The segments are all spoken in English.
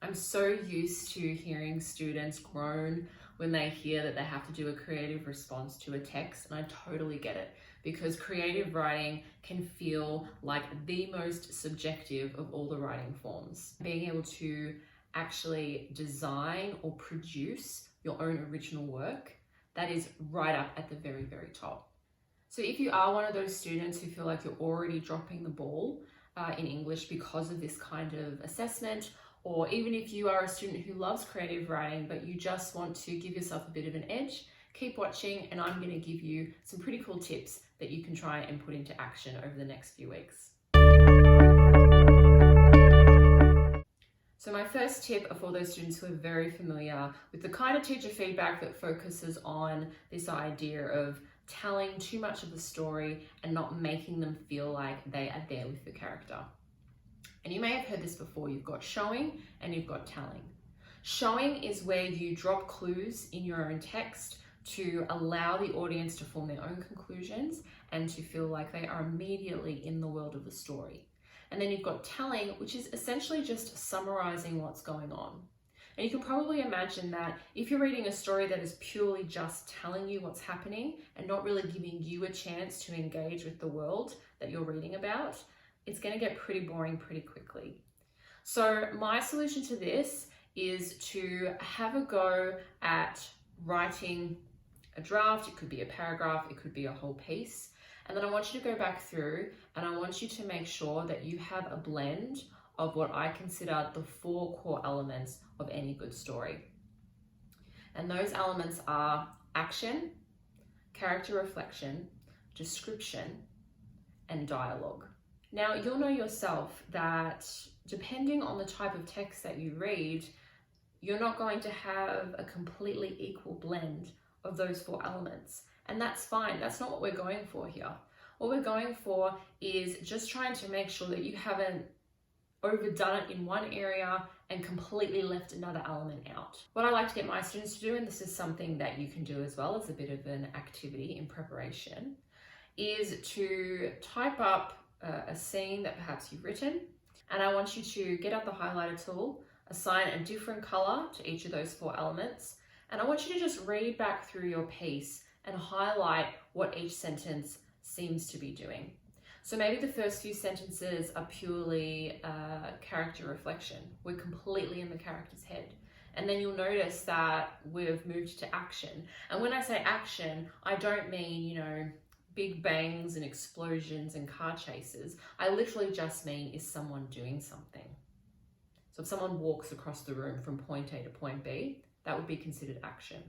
I'm so used to hearing students groan when they hear that they have to do a creative response to a text, and I totally get it, because creative writing can feel like the most subjective of all the writing forms. Being able to actually design or produce your own original work, that is right up at the very, very top. So if you are one of those students who feel like you're already dropping the ball in English because of this kind of assessment, or even if you are a student who loves creative writing but you just want to give yourself a bit of an edge, keep watching, and I'm going to give you some pretty cool tips that you can try and put into action over the next few weeks. So my first tip are for those students who are very familiar with the kind of teacher feedback that focuses on this idea of telling too much of the story and not making them feel like they are there with the character. And you may have heard this before. You've got showing and you've got telling. Showing is where you drop clues in your own text to allow the audience to form their own conclusions and to feel like they are immediately in the world of the story. And then you've got telling, which is essentially just summarizing what's going on. And you can probably imagine that if you're reading a story that is purely just telling you what's happening and not really giving you a chance to engage with the world that you're reading about, it's going to get pretty boring pretty quickly. So my solution to this is to have a go at writing a draft. It could be a paragraph, it could be a whole piece. And then I want you to go back through and I want you to make sure that you have a blend of what I consider the 4 core elements of any good story. And those elements are action, character reflection, description, and dialogue. Now, you'll know yourself that depending on the type of text that you read, you're not going to have a completely equal blend of those 4 elements. And that's fine. That's not what we're going for here. What we're going for is just trying to make sure that you haven't overdone it in one area and completely left another element out. What I like to get my students to do, and this is something that you can do as well as a bit of an activity in preparation, is to type up a scene that perhaps you've written, and I want you to get out the highlighter tool, assign a different color to each of those 4 elements, and I want you to just read back through your piece and highlight what each sentence seems to be doing. So maybe the first few sentences are purely character reflection. We're completely in the character's head. And then you'll notice that we've moved to action. And when I say action, I don't mean, big bangs and explosions and car chases. I literally just mean, is someone doing something? So if someone walks across the room from point A to point B, that would be considered action.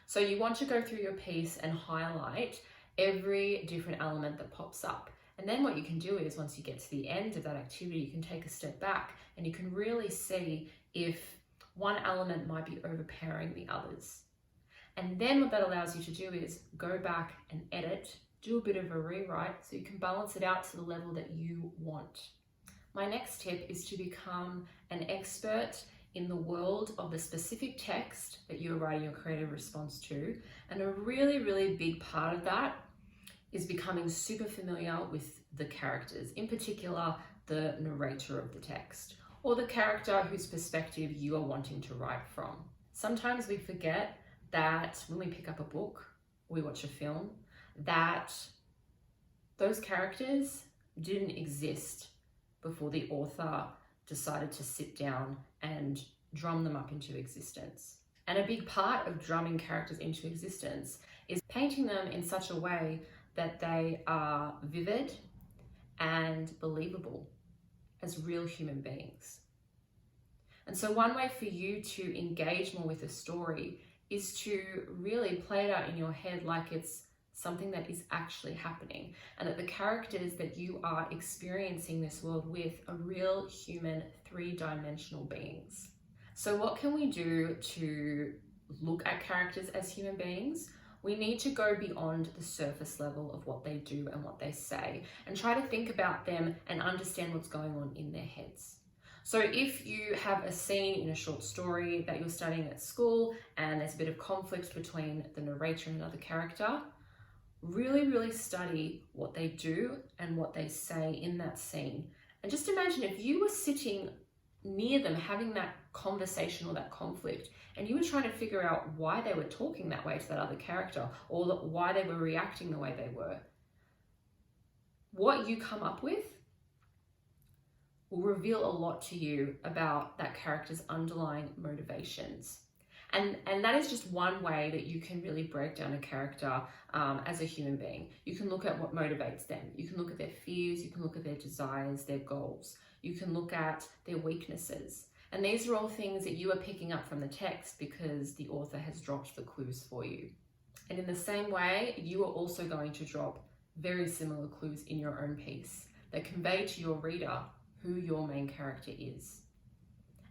So you want to go through your piece and highlight every different element that pops up. And then what you can do is, once you get to the end of that activity, you can take a step back and you can really see if one element might be overpowering the others. And then what that allows you to do is go back and edit, do a bit of a rewrite so you can balance it out to the level that you want. My next tip is to become an expert in the world of the specific text that you're writing your creative response to. And a really, really big part of that is becoming super familiar with the characters, in particular, the narrator of the text, or the character whose perspective you are wanting to write from. Sometimes we forget that when we pick up a book, we watch a film, that those characters didn't exist before the author decided to sit down and drum them up into existence. And a big part of drumming characters into existence is painting them in such a way that they are vivid and believable as real human beings. And so one way for you to engage more with a story is to really play it out in your head like it's something that is actually happening, and that the characters that you are experiencing this world with are real human 3-dimensional beings. So what can we do to look at characters as human beings? We need to go beyond the surface level of what they do and what they say and try to think about them and understand what's going on in their heads. So if you have a scene in a short story that you're studying at school and there's a bit of conflict between the narrator and another character, really study what they do and what they say in that scene. And just imagine if you were sitting near them having that conversation or that conflict, and you were trying to figure out why they were talking that way to that other character, or why they were reacting the way they were, what you come up with will reveal a lot to you about that character's underlying motivations. And that is just one way that you can really break down a character as a human being. You can look at what motivates them. You can look at their fears. You can look at their desires, their goals. You can look at their weaknesses. And these are all things that you are picking up from the text because the author has dropped the clues for you. And in the same way, you are also going to drop very similar clues in your own piece that convey to your reader who your main character is.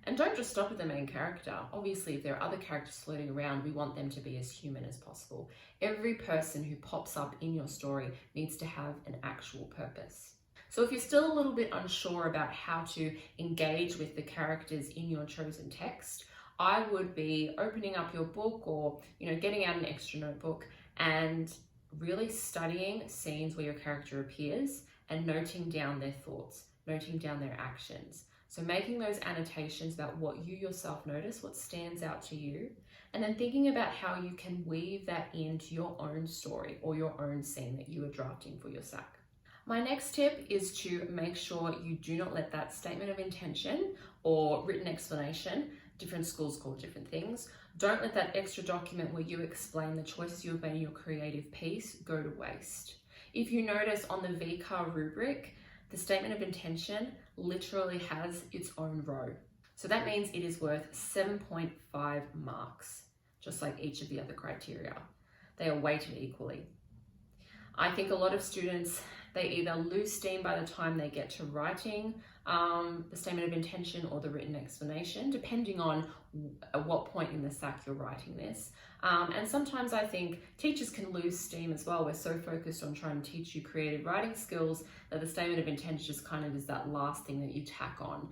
And don't just stop at the main character. Obviously, if there are other characters floating around, we want them to be as human as possible. Every person who pops up in your story needs to have an actual purpose. So if you're still a little bit unsure about how to engage with the characters in your chosen text, I would be opening up your book or, getting out an extra notebook and really studying scenes where your character appears and noting down their thoughts, noting down their actions. So making those annotations about what you yourself notice, what stands out to you, and then thinking about how you can weave that into your own story or your own scene that you are drafting for your SAC. My next tip is to make sure you do not let that statement of intention or written explanation, different schools call different things, don't let that extra document where you explain the choices you have made in your creative piece go to waste. If you notice on the VCAR rubric, the statement of intention literally has its own row. So that means it is worth 7.5 marks, just like each of the other criteria. They are weighted equally. I think a lot of students, they either lose steam by the time they get to writing the statement of intention or the written explanation, depending on at what point in the SAC you're writing this. And sometimes I think teachers can lose steam as well. We're so focused on trying to teach you creative writing skills that the statement of intention just kind of is that last thing that you tack on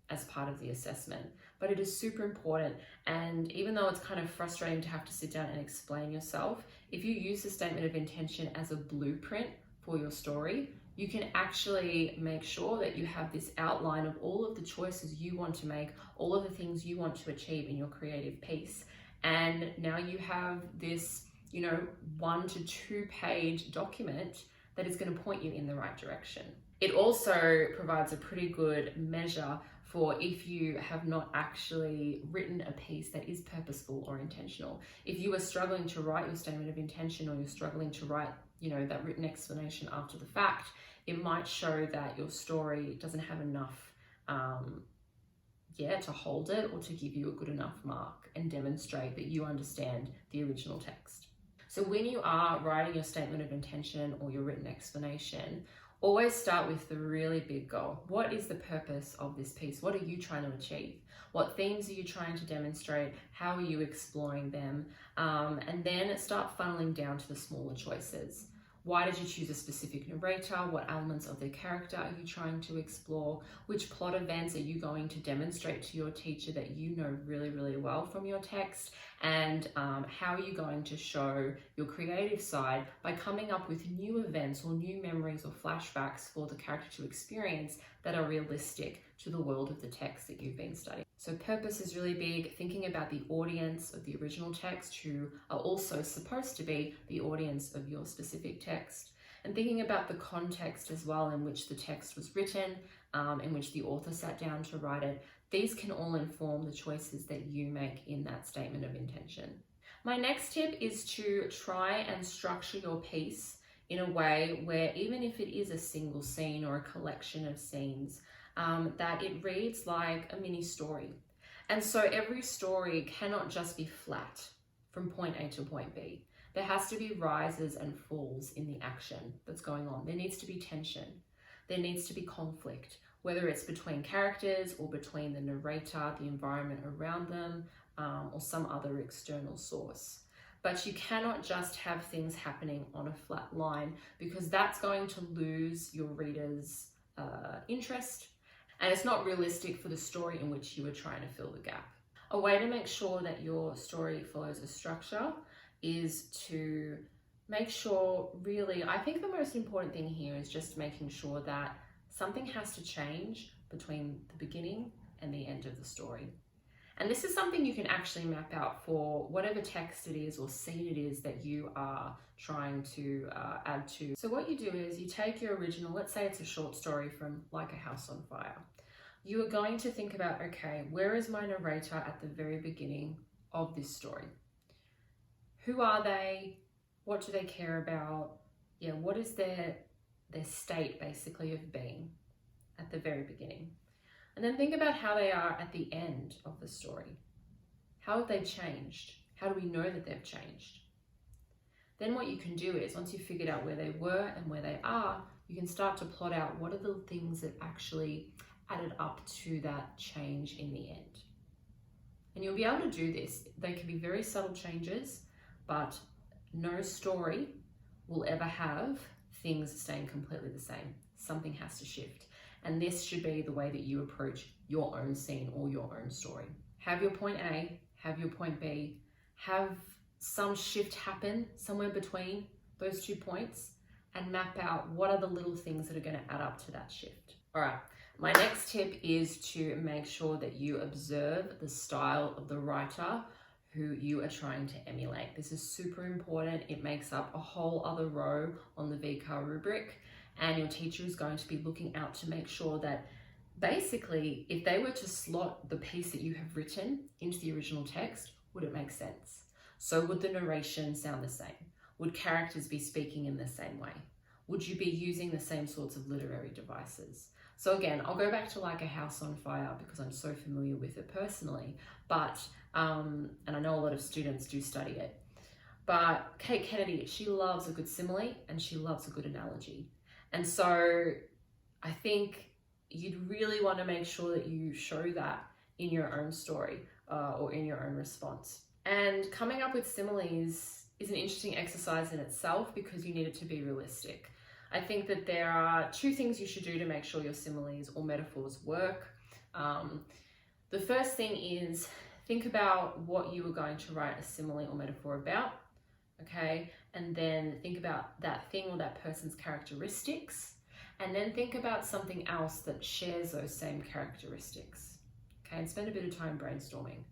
as part of the assessment. But it is super important, and even though it's kind of frustrating to have to sit down and explain yourself, if you use the statement of intention as a blueprint for your story, you can actually make sure that you have this outline of all of the choices you want to make, all of the things you want to achieve in your creative piece. And now you have this, 1 to 2 page document that is going to point you in the right direction. It also provides a pretty good measure for if you have not actually written a piece that is purposeful or intentional. If you are struggling to write your statement of intention, or you're struggling to write, that written explanation after the fact, it might show that your story doesn't have enough to hold it or to give you a good enough mark and demonstrate that you understand the original text. So when you are writing your statement of intention or your written explanation, always start with the really big goal. What is the purpose of this piece? What are you trying to achieve? What themes are you trying to demonstrate? How are you exploring them? And then start funneling down to the smaller choices. Why did you choose a specific narrator? What elements of their character are you trying to explore? Which plot events are you going to demonstrate to your teacher that you know really, really well from your text? And how are you going to show your creative side by coming up with new events or new memories or flashbacks for the character to experience that are realistic to the world of the text that you've been studying? So purpose is really big, thinking about the audience of the original text who are also supposed to be the audience of your specific text, and thinking about the context as well in which the text was written, in which the author sat down to write it. These can all inform the choices that you make in that statement of intention. My next tip is to try and structure your piece in a way where, even if it is a single scene or a collection of scenes, that it reads like a mini story. And so every story cannot just be flat from point A to point B. There has to be rises and falls in the action that's going on. There needs to be tension. There needs to be conflict, whether it's between characters or between the narrator, the environment around them, or some other external source. But you cannot just have things happening on a flat line, because that's going to lose your reader's interest, and it's not realistic for the story in which you are trying to fill the gap. A way to make sure that your story follows a structure is to make sure, really, I think the most important thing here is just making sure that something has to change, but between the beginning and the end of the story. And this is something you can actually map out for whatever text it is or scene it is that you are trying to add to. So what you do is you take your original, let's say it's a short story from Like a House on Fire. You are going to think about, okay, where is my narrator at the very beginning of this story? Who are they? What do they care about? Yeah, what is their state basically of being at the very beginning? And then think about how they are at the end of the story. How have they changed? How do we know that they've changed? Then what you can do is, once you've figured out where they were and where they are, you can start to plot out what are the things that actually added up to that change in the end. And you'll be able to do this. They can be very subtle changes, but no story will ever have things staying completely the same. Something has to shift. And this should be the way that you approach your own scene or your own story. Have your point A, have your point B, have some shift happen somewhere between those 2 points, and map out what are the little things that are going to add up to that shift. All right, my next tip is to make sure that you observe the style of the writer who you are trying to emulate. This is super important. It makes up a whole other row on the VCAR rubric. And your teacher is going to be looking out to make sure that basically, if they were to slot the piece that you have written into the original text, would it make sense? So would the narration sound the same? Would characters be speaking in the same way? Would you be using the same sorts of literary devices? So again, I'll go back to Like a House on Fire because I'm so familiar with it personally, but, and I know a lot of students do study it, but Kate Kennedy, she loves a good simile and she loves a good analogy. And so I think you'd really want to make sure that you show that in your own story or in your own response. And coming up with similes is an interesting exercise in itself because you need it to be realistic. I think that there are 2 things you should do to make sure your similes or metaphors work. The first thing is think about what you are going to write a simile or metaphor about. Okay, and then think about that thing or that person's characteristics, and then think about something else that shares those same characteristics. Okay, and spend a bit of time brainstorming.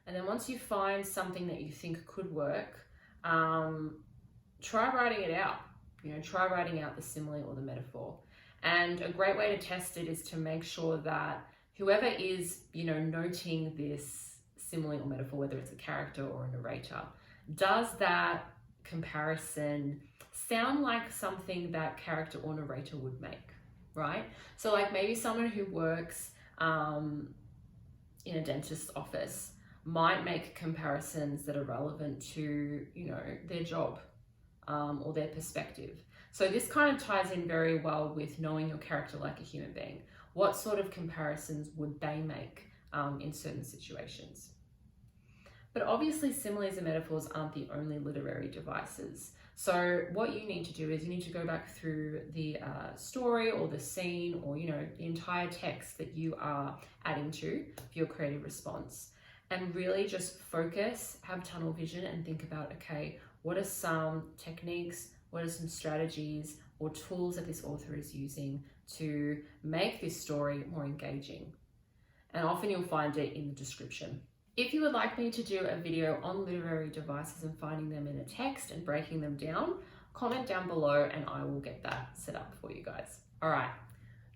And then once you find something that you think could work, try writing it out. Try writing out the simile or the metaphor. And a great way to test it is to make sure that whoever is, noting this simile or metaphor, whether it's a character or a narrator, does that comparison sound like something that character or narrator would make, right? So like maybe someone who works in a dentist's office might make comparisons that are relevant to, their job or their perspective. So this kind of ties in very well with knowing your character like a human being. What sort of comparisons would they make in certain situations? But obviously similes and metaphors aren't the only literary devices. So what you need to do is you need to go back through the story or the scene or, the entire text that you are adding to for your creative response, and really just focus, have tunnel vision and think about, okay, what are some techniques, what are some strategies or tools that this author is using to make this story more engaging? And often you'll find it in the description. If you would like me to do a video on literary devices and finding them in a text and breaking them down, comment down below and I will get that set up for you guys. All right,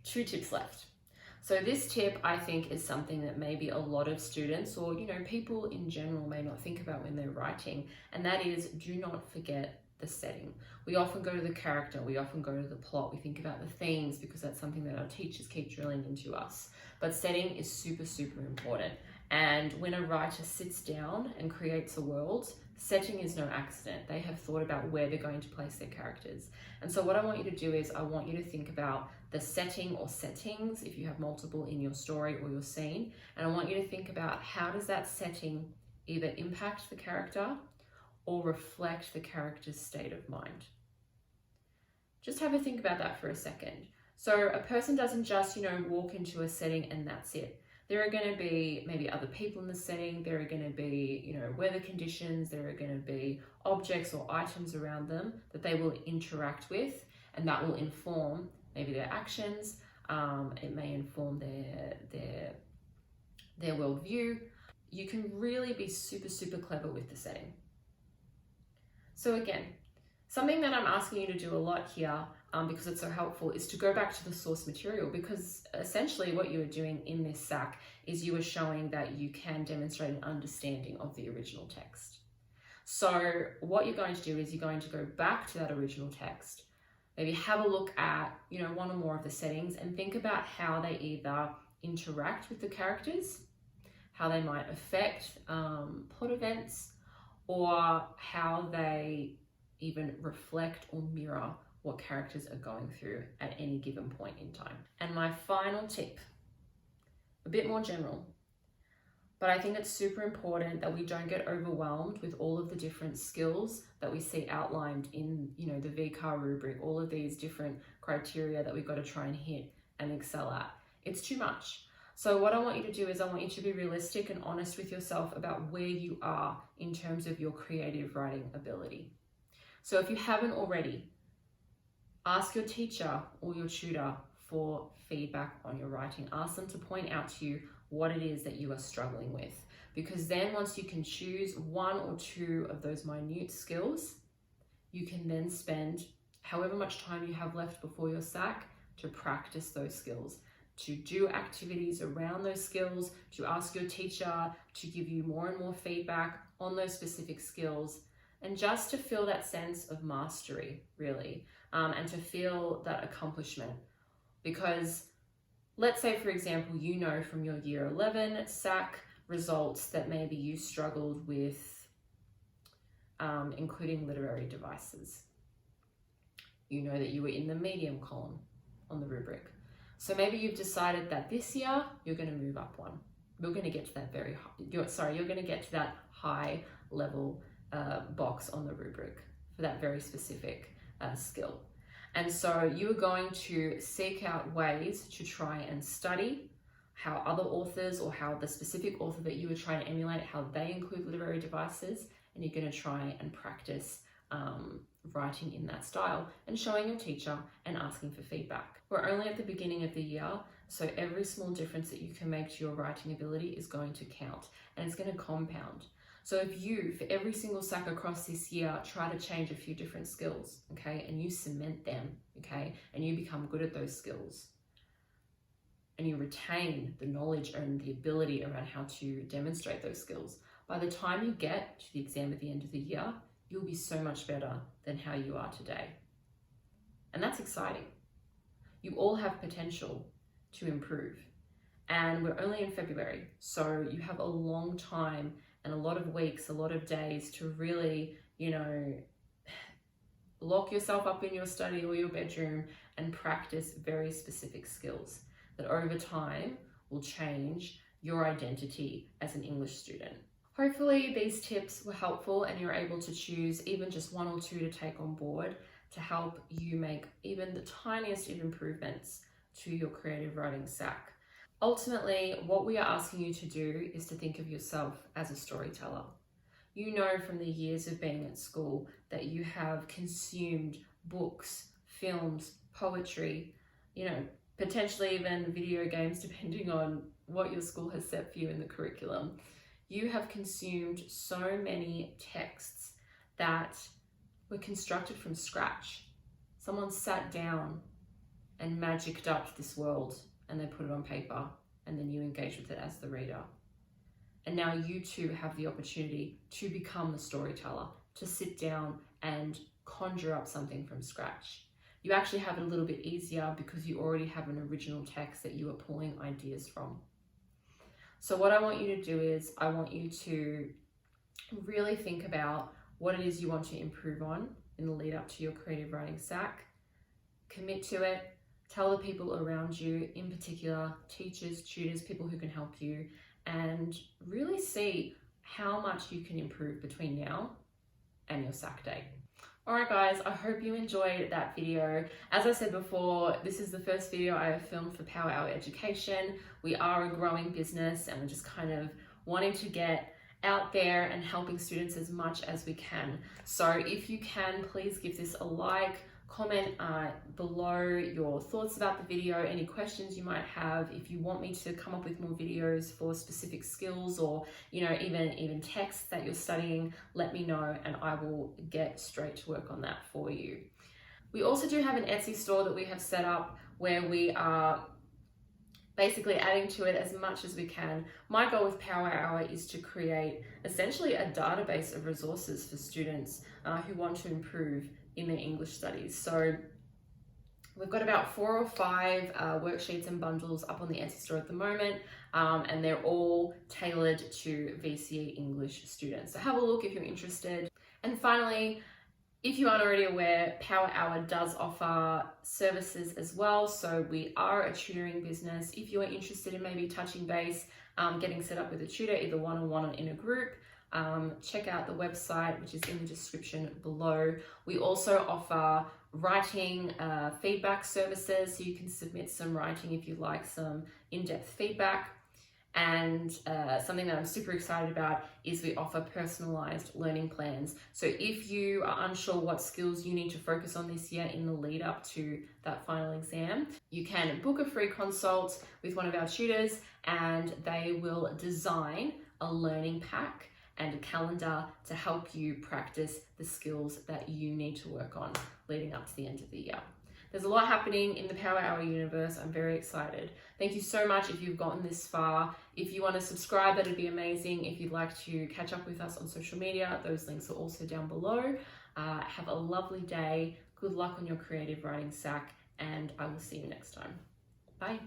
2 tips left. So this tip I think is something that maybe a lot of students or people in general may not think about when they're writing, and that is do not forget the setting. We often go to the character, we often go to the plot, we think about the themes because that's something that our teachers keep drilling into us. But setting is super, super important. And when a writer sits down and creates a world, setting is no accident. They have thought about where they're going to place their characters. And so what I want you to do is I want you to think about the setting or settings, if you have multiple in your story or your scene. And I want you to think about how does that setting either impact the character or reflect the character's state of mind. Just have a think about that for a second. So a person doesn't just, walk into a setting and that's it. There are going to be maybe other people in the setting, there are going to be, weather conditions, there are going to be objects or items around them that they will interact with, and that will inform maybe their actions, It may inform their worldview. You can really be super, super clever with the setting. So again, something that I'm asking you to do a lot here, because it's so helpful, is to go back to the source material, because essentially what you are doing in this SAC is you are showing that you can demonstrate an understanding of the original text. So what you're going to do is you're going to go back to that original text, maybe have a look at, one or more of the settings, and think about how they either interact with the characters, how they might affect plot events, or how they even reflect or mirror what characters are going through at any given point in time. And my final tip, a bit more general, but I think it's super important that we don't get overwhelmed with all of the different skills that we see outlined in, the VCAR rubric, all of these different criteria that we've got to try and hit and excel at. It's too much. So what I want you to do is I want you to be realistic and honest with yourself about where you are in terms of your creative writing ability. So if you haven't already, ask your teacher or your tutor for feedback on your writing. Ask them to point out to you what it is that you are struggling with. Because then once you can choose one or two of those minute skills, you can then spend however much time you have left before your SAC to practice those skills, to do activities around those skills, to ask your teacher to give you more and more feedback on those specific skills, and just to feel that sense of mastery, really, and to feel that accomplishment. Because let's say, for example, from your year 11 SAC results that maybe you struggled with including literary devices. You know that you were in the medium column on the rubric. So maybe you've decided that this year you're going to move up one. You're going to get to that you're going to get to that high level box on the rubric for that very specific skill. And so you are going to seek out ways to try and study how other authors, or how the specific author that you are trying to emulate, how they include literary devices, and you're going to try and practice writing in that style and showing your teacher and asking for feedback. We're only at the beginning of the year, so every small difference that you can make to your writing ability is going to count, and it's going to compound. So if you, for every single SAC across this year, try to change a few different skills, okay, and you cement them, okay, and you become good at those skills, and you retain the knowledge and the ability around how to demonstrate those skills, by the time you get to the exam at the end of the year, you'll be so much better than how you are today. And that's exciting. You all have potential to improve. And we're only in February, so you have a long time and a lot of weeks, a lot of days to really, lock yourself up in your study or your bedroom and practice very specific skills that over time will change your identity as an English student. Hopefully these tips were helpful and you're able to choose even just one or two to take on board to help you make even the tiniest of improvements to your creative writing SAC. Ultimately, what we are asking you to do is to think of yourself as a storyteller. You know from the years of being at school that you have consumed books, films, poetry, potentially even video games, depending on what your school has set for you in the curriculum. You have consumed so many texts that were constructed from scratch. Someone sat down and magicked up this world and they put it on paper, and then you engage with it as the reader. And now you too have the opportunity to become the storyteller, to sit down and conjure up something from scratch. You actually have it a little bit easier because you already have an original text that you are pulling ideas from. So what I want you to do is I want you to really think about what it is you want to improve on in the lead up to your creative writing SAC. Commit to it. Tell the people around you, in particular, teachers, tutors, people who can help you, and really see how much you can improve between now and your SAC date. Alright guys, I hope you enjoyed that video. As I said before, this is the first video I have filmed for PowerHour Education. We are a growing business and we're just kind of wanting to get out there and helping students as much as we can. So if you can, please give this a like, Comment below your thoughts about the video, any questions you might have. If you want me to come up with more videos for specific skills, or even texts that you're studying, let me know and I will get straight to work on that for you. We also do have an Etsy store that we have set up where we are basically adding to it as much as we can. My goal with PowerHour is to create essentially a database of resources for students who want to improve in their English studies. So we've got about 4 or 5 worksheets and bundles up on the Etsy store at the moment, and they're all tailored to VCE English students. So have a look if you're interested. And finally, if you aren't already aware, PowerHour does offer services as well. So we are a tutoring business. If you are interested in maybe touching base, getting set up with a tutor, either one-on-one or in a group, check out the website, which is in the description below. We also offer writing feedback services, so you can submit some writing if you like some in-depth feedback. And something that I'm super excited about is we offer personalized learning plans. So if you are unsure what skills you need to focus on this year in the lead up to that final exam, you can book a free consult with one of our tutors and they will design a learning pack and a calendar to help you practice the skills that you need to work on leading up to the end of the year. There's a lot happening in the PowerHour universe. I'm very excited. Thank you so much if you've gotten this far. If you want to subscribe, that'd be amazing. If you'd like to catch up with us on social media, those links are also down below. Have a lovely day. Good luck on your creative writing SAC, and I will see you next time. Bye.